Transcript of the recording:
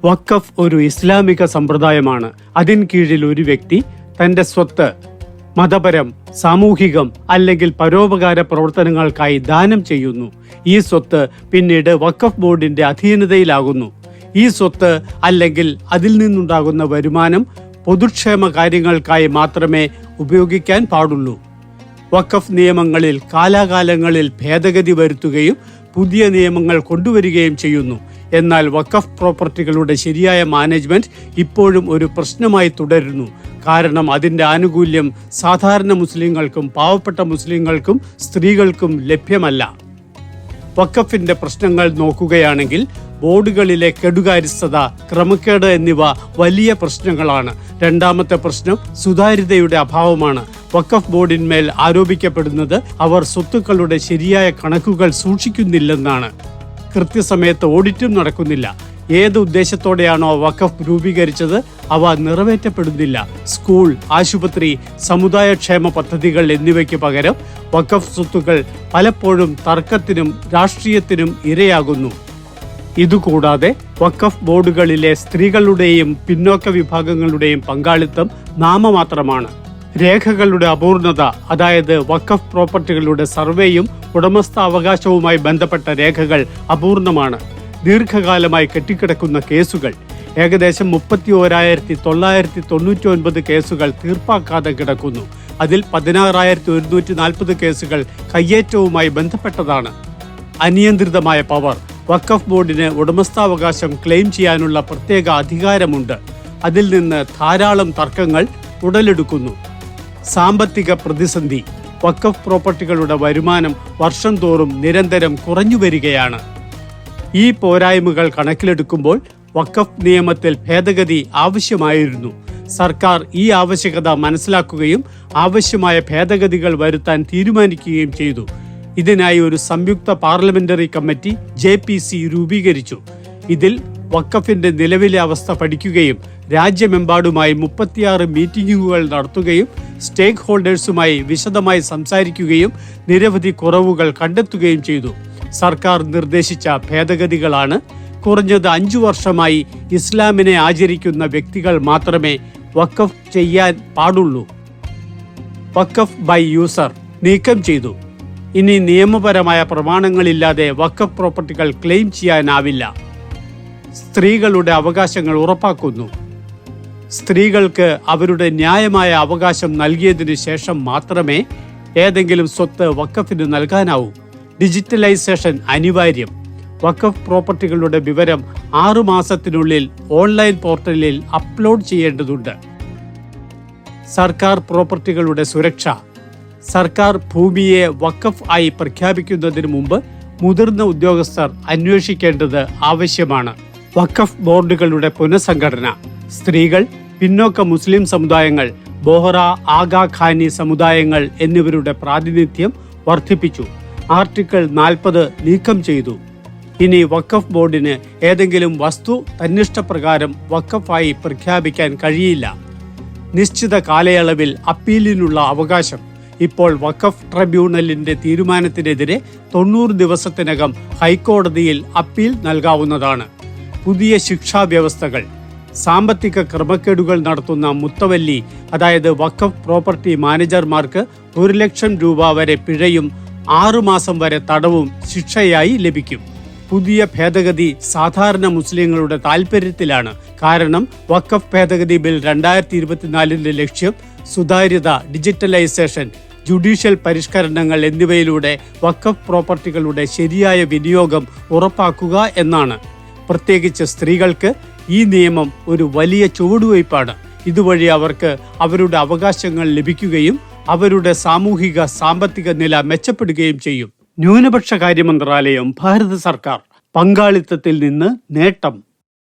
വഖഫ് ഒരു ഇസ്ലാമിക സമ്പ്രദായമാണ്. അതിൻ കീഴിൽ ഒരു വ്യക്തി തന്റെ സ്വത്ത് മതപരം, സാമൂഹികം അല്ലെങ്കിൽ പരോപകാര പ്രവർത്തനങ്ങൾക്കായി ദാനം ചെയ്യുന്നു. ഈ സ്വത്ത് പിന്നീട് വഖഫ് ബോർഡിന്റെ അധീനതയിലാകുന്നു. ഈ സ്വത്ത് അല്ലെങ്കിൽ അതിൽ നിന്നുണ്ടാകുന്ന വരുമാനം പൊതുക്ഷേമ കാര്യങ്ങൾക്കായി മാത്രമേ ഉപയോഗിക്കാൻ പാടുള്ളൂ. വഖഫ് നിയമങ്ങളിൽ കാലാകാലങ്ങളിൽ ഭേദഗതി വരുത്തുകയും പുതിയ നിയമങ്ങൾ കൊണ്ടുവരികയും ചെയ്യുന്നു. എന്നാൽ വഖഫ് പ്രോപ്പർട്ടികളുടെ ശരിയായ മാനേജ്മെന്റ് ഇപ്പോഴും ഒരു പ്രശ്നമായി തുടരുന്നു. കാരണം അതിൻ്റെ ആനുകൂല്യം സാധാരണ മുസ്ലിങ്ങൾക്കും പാവപ്പെട്ട മുസ്ലിങ്ങൾക്കും സ്ത്രീകൾക്കും ലഭ്യമല്ല. വഖഫിന്റെ പ്രശ്നങ്ങൾ നോക്കുകയാണെങ്കിൽ ബോർഡുകളിലെ കെടുകാര്യസ്ഥത, ക്രമക്കേട് എന്നിവ വലിയ പ്രശ്നങ്ങളാണ്. രണ്ടാമത്തെ പ്രശ്നം സുതാര്യതയുടെ അഭാവമാണ്. വഖഫ് ബോർഡിന്മേൽ ആരോപിക്കപ്പെടുന്നത് അവർ സ്വത്തുക്കളുടെ ശരിയായ കണക്കുകൾ സൂക്ഷിക്കുന്നില്ലെന്നാണ്. കൃത്യസമയത്ത് ഓഡിറ്റും നടക്കുന്നില്ല. ഏത് ഉദ്ദേശത്തോടെയാണോ വഖഫ് രൂപീകരിച്ചത് അവ നിറവേറ്റപ്പെടുന്നില്ല. സ്കൂൾ, ആശുപത്രി, സമുദായക്ഷേമ പദ്ധതികൾ എന്നിവയ്ക്ക് പകരം വഖഫ് സ്വത്തുക്കൾ പലപ്പോഴും തർക്കത്തിനും രാഷ്ട്രീയത്തിനും ഇരയാകുന്നു. ഇതുകൂടാതെ വഖഫ് ബോർഡുകളിലെ സ്ത്രീകളുടെയും പിന്നോക്ക വിഭാഗങ്ങളുടെയും പങ്കാളിത്തം നാമമാത്രമാണ്. രേഖകളുടെ അപൂർണത, അതായത് വഖഫ് പ്രോപ്പർട്ടികളുടെ സർവേയും ഉടമസ്ഥാവകാശവുമായി ബന്ധപ്പെട്ട രേഖകൾ അപൂർണമാണ്. ദീർഘകാലമായി കെട്ടിക്കിടക്കുന്ന കേസുകൾ, ഏകദേശം 31,999 കേസുകൾ തീർപ്പാക്കാതെ കിടക്കുന്നു. അതിൽ 16,140 കേസുകൾ കയ്യേറ്റവുമായി ബന്ധപ്പെട്ടതാണ്. അനിയന്ത്രിതമായ പവർ, വഖഫ് ബോർഡിന് ഉടമസ്ഥാവകാശം ക്ലെയിം ചെയ്യാനുള്ള പ്രത്യേക അധികാരമുണ്ട്. അതിൽ നിന്ന് ധാരാളം തർക്കങ്ങൾ ഉടലെടുക്കുന്നു. സാമ്പത്തിക പ്രതിസന്ധി, വഖഫ് പ്രോപ്പർട്ടികളുടെ വരുമാനം വർഷം തോറും നിരന്തരം കുറഞ്ഞു വരികയാണ്. ഈ പോരായ്മകൾ കണക്കിലെടുക്കുമ്പോൾ വഖഫ് നിയമത്തിൽ ഭേദഗതി ആവശ്യമായിരുന്നു. സർക്കാർ ഈ ആവശ്യകത മനസ്സിലാക്കുകയും ആവശ്യമായ ഭേദഗതികൾ വരുത്താൻ തീരുമാനിക്കുകയും ചെയ്തു. ഇതിനായി ഒരു സംയുക്ത പാർലമെന്ററി കമ്മിറ്റി JPC രൂപീകരിച്ചു. ഇതിൽ വഖഫിന്റെ നിലവിലെ അവസ്ഥ പഠിക്കുകയും രാജ്യമെമ്പാടുമായി 36 മീറ്റിംഗുകൾ നടത്തുകയും സ്റ്റേക്ക് ഹോൾഡേഴ്സുമായി വിശദമായി സംസാരിക്കുകയും നിരവധി കുറവുകൾ കണ്ടെത്തുകയും ചെയ്തു. സർക്കാർ നിർദ്ദേശിച്ച ഭേദഗതികളാണ്: കുറഞ്ഞത് 5 വർഷമായി ഇസ്ലാമിനെ ആചരിക്കുന്ന വ്യക്തികൾ മാത്രമേ വഖഫ് ചെയ്യാൻ പാടുള്ളൂ. വഖഫ് ബൈ യൂസർ നീക്കം ചെയ്തു. ഇനി നിയമപരമായ പ്രമാണങ്ങളില്ലാതെ വഖഫ് പ്രോപ്പർട്ടികൾ ക്ലെയിം ചെയ്യാനാവില്ല. സ്ത്രീകളുടെ അവകാശങ്ങൾ ഉറപ്പാക്കുന്നു. സ്ത്രീകൾക്ക് അവരുടെ ന്യായമായ അവകാശം നൽകിയതിനു ശേഷം മാത്രമേ ഏതെങ്കിലും സ്വത്ത് വഖഫിന് നൽകാനാവൂ. ഡിജിറ്റലൈസേഷൻ അനിവാര്യം. വഖഫ് പ്രോപ്പർട്ടികളുടെ വിവരം 6 മാസത്തിനുള്ളിൽ ഓൺലൈൻ പോർട്ടലിൽ അപ്ലോഡ് ചെയ്യേണ്ടതുണ്ട്. സർക്കാർ പ്രോപ്പർട്ടികളുടെ സുരക്ഷ. സർക്കാർ ഭൂമിയെ വഖഫ് ആയി പ്രഖ്യാപിക്കുന്നതിന് മുമ്പ് മുതിർന്ന ഉദ്യോഗസ്ഥർ അന്വേഷിക്കേണ്ടത് ആവശ്യമാണ്. വഖഫ് ബോർഡുകളുടെ പുനഃസംഘടന. സ്ത്രീകൾ, പിന്നോക്ക മുസ്ലിം സമുദായങ്ങൾ, ബോഹ്റ, ആഗാ ഖാനി സമുദായങ്ങൾ എന്നിവരുടെ പ്രാതിനിധ്യം വർദ്ധിപ്പിച്ചു. ആർട്ടിക്കിൾ 40 നീക്കം ചെയ്തു. ഇനി വഖഫ് ബോർഡിന് ഏതെങ്കിലും വസ്തു തന്നിഷ്ടപ്രകാരം വഖഫായി പ്രഖ്യാപിക്കാൻ കഴിയില്ല. നിശ്ചിത കാലയളവിൽ അപ്പീലിനുള്ള അവകാശം. ഇപ്പോൾ വഖഫ് ട്രിബ്യൂണലിന്റെ തീരുമാനത്തിനെതിരെ 90 ദിവസത്തിനകം ഹൈക്കോടതിയിൽ അപ്പീൽ നൽകാവുന്നതാണ്. പുതിയ ശിക്ഷാ വ്യവസ്ഥകൾ. സാമ്പത്തിക ക്രമക്കേടുകൾ നടത്തുന്ന മുത്തവല്ലി, അതായത് വഖഫ് പ്രോപ്പർട്ടി മാനേജർമാർക്ക് 1 ലക്ഷം രൂപ വരെ പിഴയും 6 മാസം വരെ തടവും ശിക്ഷയായി ലഭിക്കും. പുതിയ ഭേദഗതി സാധാരണ മുസ്ലിങ്ങളുടെ താൽപര്യത്തിലാണ്. കാരണം വഖഫ് ഭേദഗതി ബിൽ 2024 ലക്ഷ്യം സുതാര്യത, ഡിജിറ്റലൈസേഷൻ, ജുഡീഷ്യൽ പരിഷ്കരണങ്ങൾ എന്നിവയിലൂടെ വഖഫ് പ്രോപ്പർട്ടികളുടെ ശരിയായ വിനിയോഗം ഉറപ്പാക്കുക എന്നാണ്. പ്രത്യേകിച്ച് സ്ത്രീകൾക്ക് ഈ നിയമം ഒരു വലിയ ചുവടുവയ്പ്പാണ്. ഇതുവഴി അവർക്ക് അവരുടെ അവകാശങ്ങൾ ലഭിക്കുകയും അവരുടെ സാമൂഹിക സാമ്പത്തിക നില മെച്ചപ്പെടുകയും ചെയ്യും. ന്യൂനപക്ഷ കാര്യ മന്ത്രാലയം, ഭാരത സർക്കാർ. പങ്കാളിത്തത്തിൽ നിന്ന് നേട്ടം.